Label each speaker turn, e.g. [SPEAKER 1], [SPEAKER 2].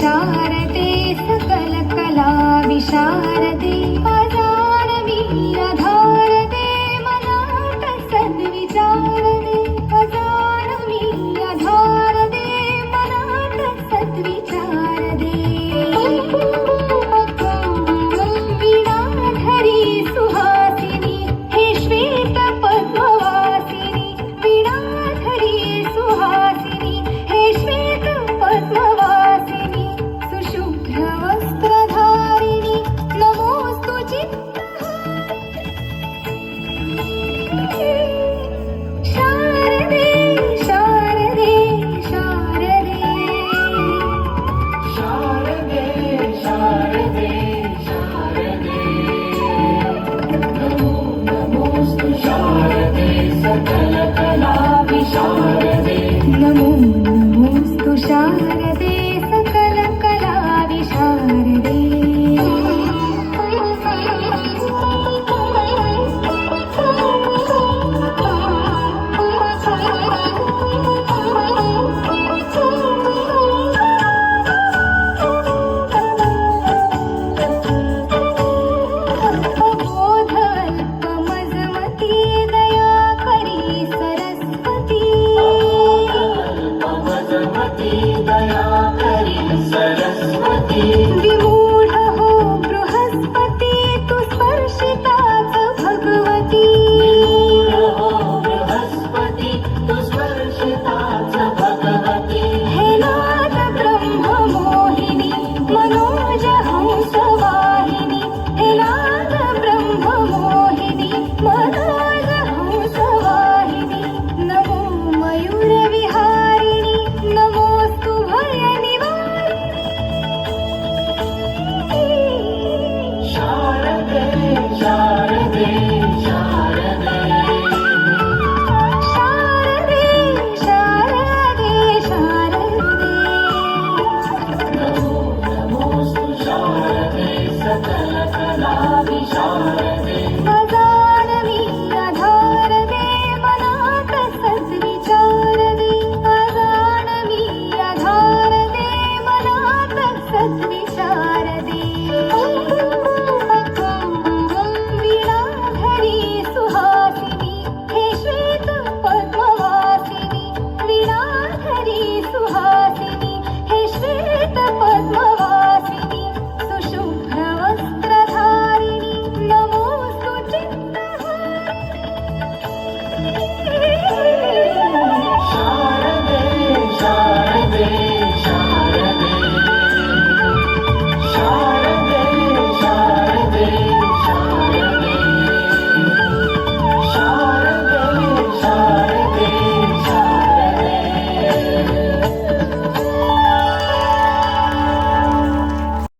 [SPEAKER 1] शारदे सकल कला विशारदे अजानवी अधारदे मनात सद्विचारदे अजानवी अधारदे मनात सद्विचारदे वीणाधरी सुहासिनी हे श्वेत पद्मवासिनी वीणाधरी सुहासिनी हे श्वेत पद्मवासिनी सुशुभ्र वस्त्रधारिणी नमोस्तु शारदे शारदे शारदे
[SPEAKER 2] शारदे शारदे शारदे नमो नमोस्तु शारदे सकल कला विशारदे
[SPEAKER 1] नमो नमोस्तु शारदे सकल कला विशारदे बोधल्पमजमती दया करी सरस्वती
[SPEAKER 2] अल्पमजमती दया करी सरस्वती
[SPEAKER 1] विमूढ हो बृहस्पती तू स्पर्शिताच भगवती
[SPEAKER 2] हो बृहस्पती तु स्पर्शिताच भगवती
[SPEAKER 1] हे नाद ब्रह्म मोहिनी मनोज हंस वाहिनी हे नाद ब्रह्म मोहिनी मनोज हंस वाहिनी नमो मयूर विहारिणी नमोस्तु भय निवारिणी
[SPEAKER 2] शारदे शारदे शारदे
[SPEAKER 1] शारदे शारदे शारदे
[SPEAKER 2] नमो नमोस्तु शारदे सकल कला विशारदे
[SPEAKER 1] अजानवी अधारदे मनात सद्विचारदे अजानवी अधारदे मनात सद्विचारदे